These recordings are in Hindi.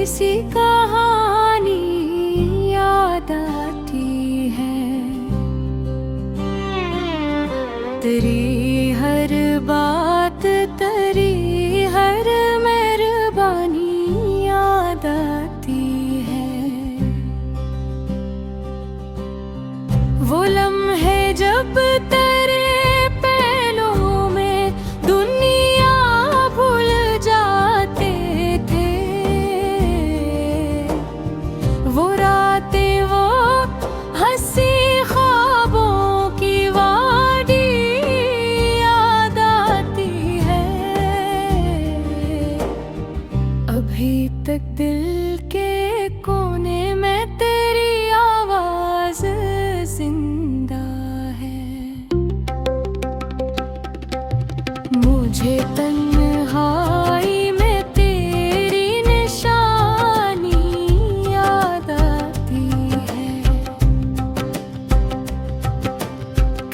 सी कहानी याद आती है। तेरी हर बात, तेरी हर मेहरबानी याद आती है। वो लम्हे जब तेरे पहलों में दुनिया भूल जाते थे। वो रातें, वो हंसी ख्वाबों की वादी याद आती है। अभी तक दिल के कोने में तेरी आवाज जिंदा है। मुझे तन्हाई में तेरी निशानी याद आती है।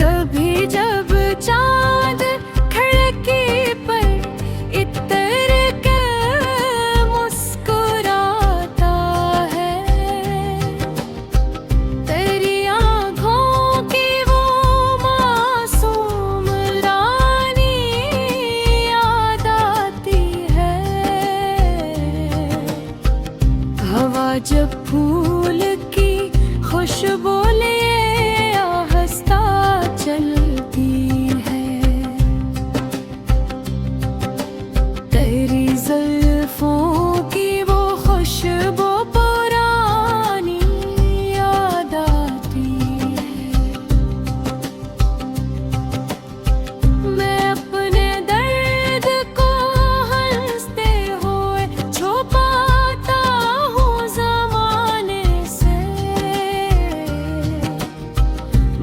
कभी जब चांद खिड़की पर इतर के मुस्कुराता है। तेरी आँखों की वो मासूम रानी याद आती है। हवा जब फूल की खुशबू लिए आहिस्ता चलती है। तेरी जुल्फों की वो खुशबू पुरानी याद आती है। मैं अपने दर्द को हंसते हुए छुपाता हूँ ज़माने से।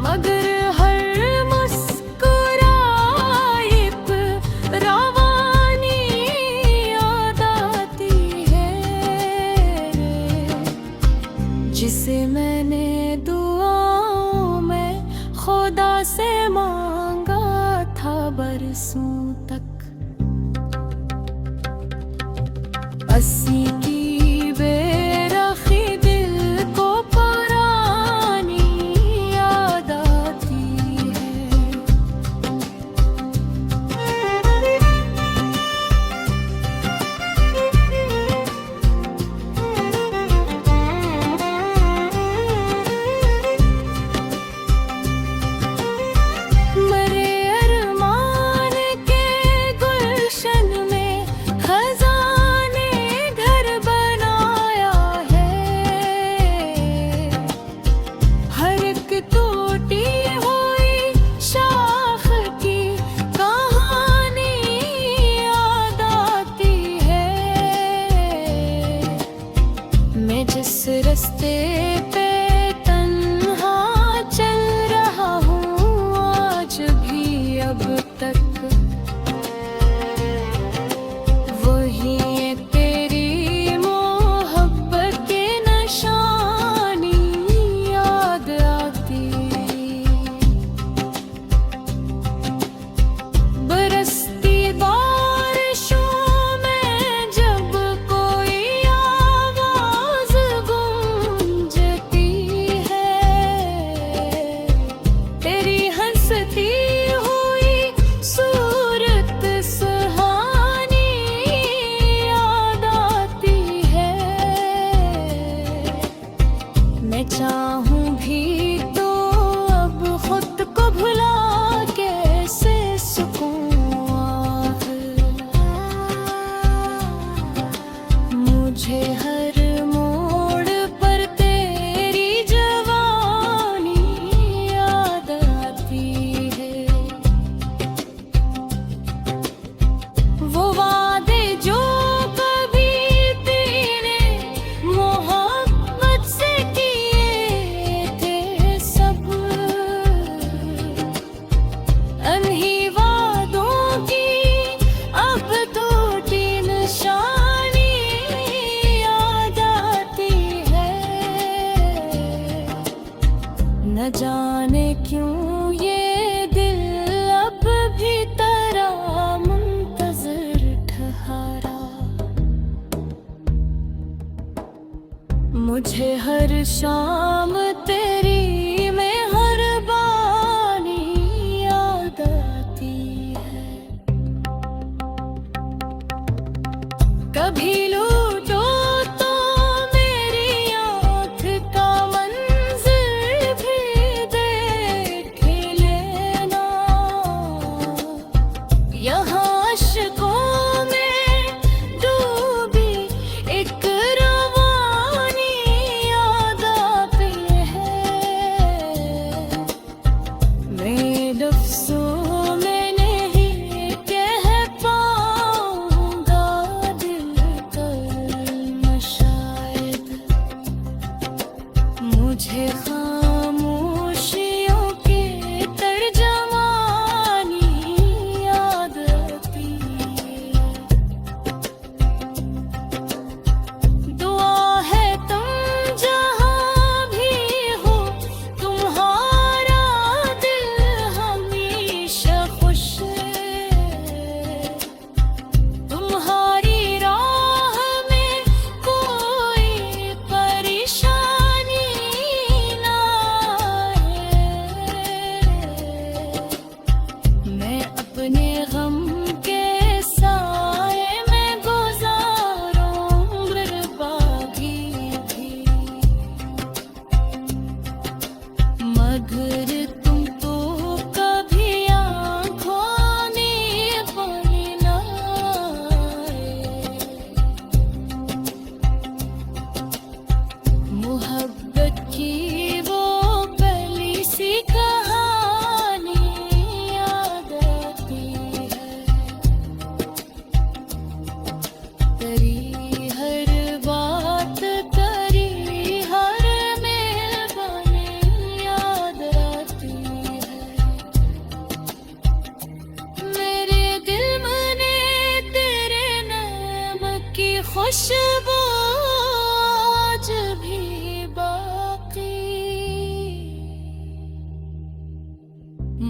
मगर हर मुस्कुराए पे रवानी याद आती है। जिसे मैंने दुआओं में खुदा से मांगा था बरसों तक। 80 की बेरखी दिल को पुरानी याद आती है। मरे अरमान के गुलशन में खजाने घर बनाया है। हर एक टूटी हुई शाख की कहानी याद आती है। मैं जिस रास्ते पे तन्हा चल रहा हूँ आज भी अब तक, वही है तेरी मोहब्बत की निशानी याद आती। बरसती बारिशों में जब कोई आवाज गूंजती है। तेरी हंसती हुई सूरत सुहानी याद आती है। मैं चाहूं भी तो अब खुद को भुला कैसे सकूं आखिर। मुझे हर मोड़ पर तेरी जवानी याद आती है। वो वादे जो कभी तेरे मोहब्बत से किए थे, सब अनही वादों की अब टूटी निशानी याद आती है। न जाने क्यों ये दिल अब भी तेरा मुंतज़िर ठहरा। मुझे हर शाम तेरी मेहरबानी याद आती है। कभी लूटो तो मेरी आँख का मंज़र भी देख लेना। यहाँ अश्कों में डूबी एक रवानी याद आती है। मैं लफ्ज़ों में नहीं कह पाऊंगा दिल करना शायद। मुझे खामोशियों के तर्जमानी याद आती है। दुआ है तुम जहाँ भी हो, तुम्हारा दिल हमेशा खुश है। तुम्हारी राह में कोई परेशानी ना आए। मैं अपने गम के साए में गुजारूं उम्र बाकी भी, मगर तुम तो कभी आँखों ने पानी ना आए। मोहब्बत की वो पहली सी कहानी याद आती है। तेरी हर बात, तेरी हर मेहरबानी याद आती है। मेरे दिल में तेरे नाम की खुशबू आज भी बाकी।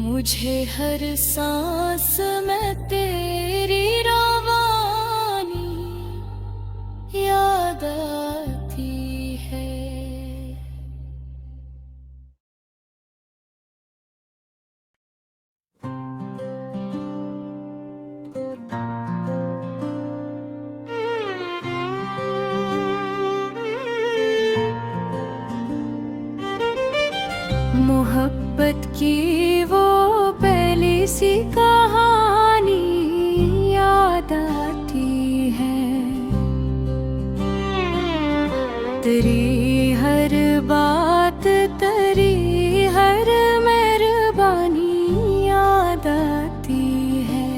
मुझे हर सांस में तेरी रवानी याद आती है। मोहब्बत की वो पहली सी कहानी याद आती है। तेरी हर बात, तेरी हर मेहरबानी याद आती है।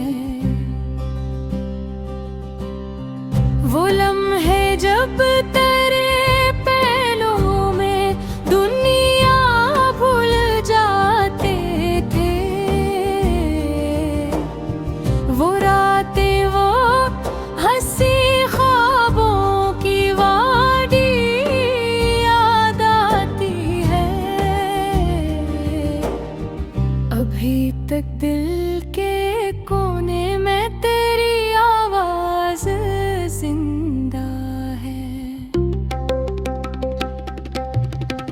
वो लम्हे जब तेरे पहलू में दुनिया भूल जाते थे। वो रातें, वो हंसी ख्वाबों की वादी याद आती है। अभी तक दिल के कोने में तेरी आवाज़ जिंदा है।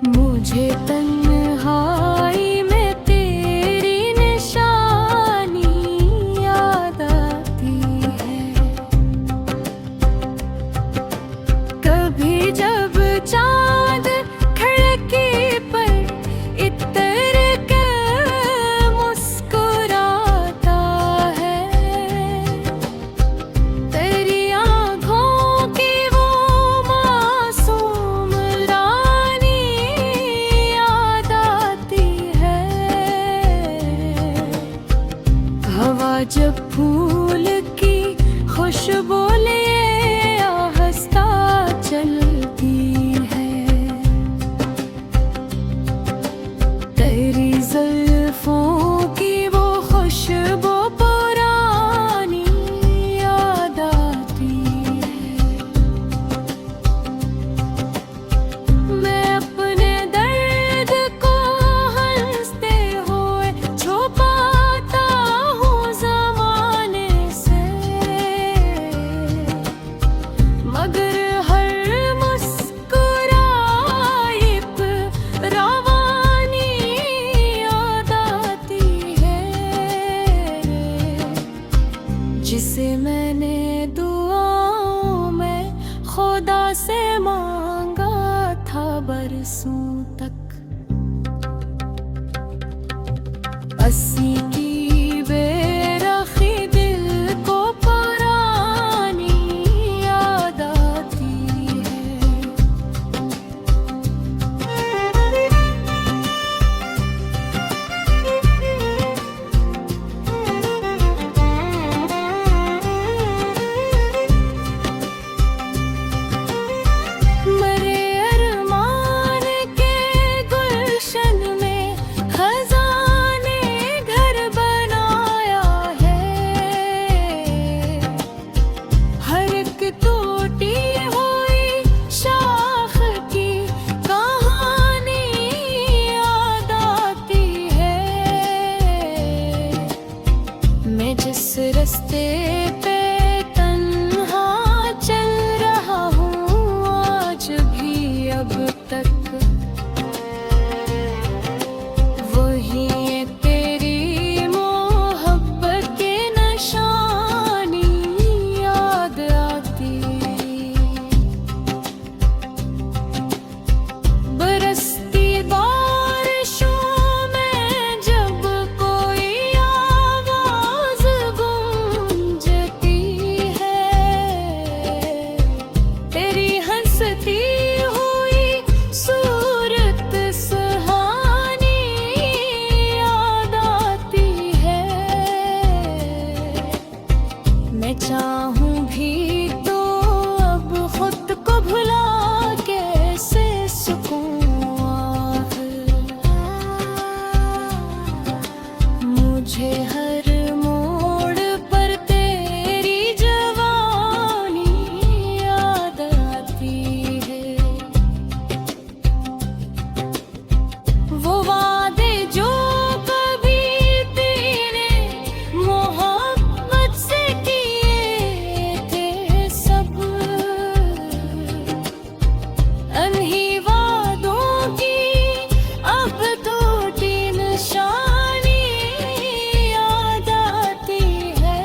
मुझे तन्हाई में तेरी निशानी याद आती है। कभी जब चाँद खिड़की पर इतर के मुस्कुराता है। तेरी आँखों की वो मासूम रानी याद बरसों तक। 80 की बेरखी दिल को पुरानी याद आती है। मरे अरमान के गुलशन में खजाने घर बनाया है। हर एक टूटी हुई शाख की कहानी याद आती है। मैं जिस रास्ते पे तन्हा चल रहा हूँ आज भी अब तक, वही है तेरी मोहब्बत के निशानी याद आती। बरसती बारिशों में जब कोई आवाज गूंजती है, तेरी हंसती हुई सूरत सुहानी याद आती है। मैं चाहूं भी तो अब खुद को भुला कैसे सकूं आखिर। मुझे हर मोड़ पर तेरी जवानी याद आती है। वो वादे जो कभी तेरे मोहब्बत से किए थे सब, अनही वादों की अब टूटी निशानी याद आती है।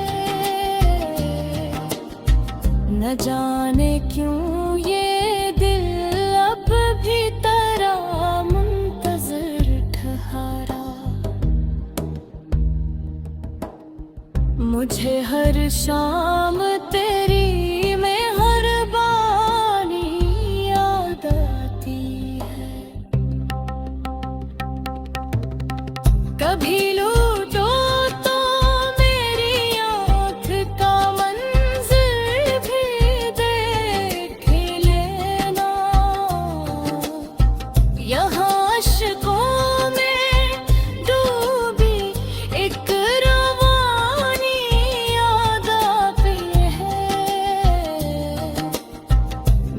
न जाने क्यों ये दिल अब भी तेरा मुंतजर ठहरा। मुझे हर शाम तेरी मेहरबानी याद आती है। कभी लूटो तो मेरी आँख का मंज़र भी देख लेना। यहाँ अश्कों में डूबी एक रवानी याद आती है।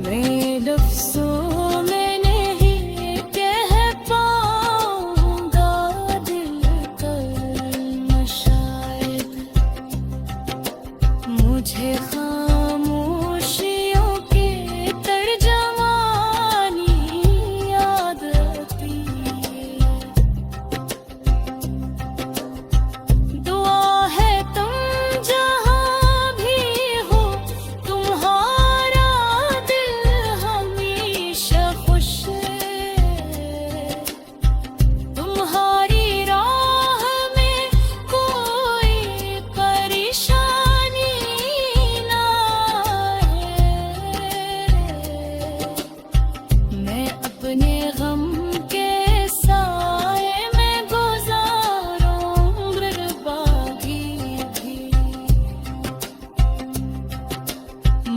मैं लफ्ज़ों में नहीं कह पाऊंगा दिल का शायद। मुझे खामोशियों के तर्जमानी याद आती है। दुआ है तुम जहाँ भी हो तुम्हारा दिल हमेशा खुश है। तुम्हारी राह में कोई परेशानी ना है। मैं अपने गम के साए में गुजारूं उम्र बाकी भी,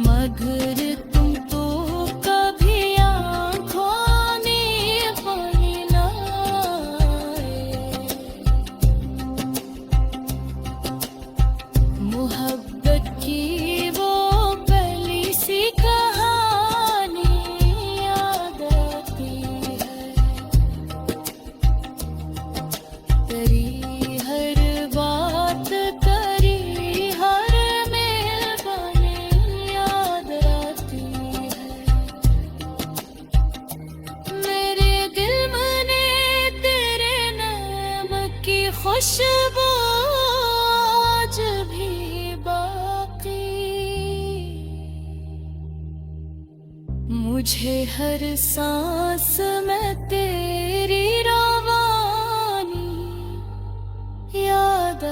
मगर तुम तो कभी आँखों में पानी लाए। मोहब्बत की वो पहली सी कहानी याद आती है। तेरी हर बात तेरी हर मेहरबानी याद आती है। मेरे दिल में तेरे नाम की खुशबू आज भी बाकी। मुझे हर सांस में तेरी रवानी याद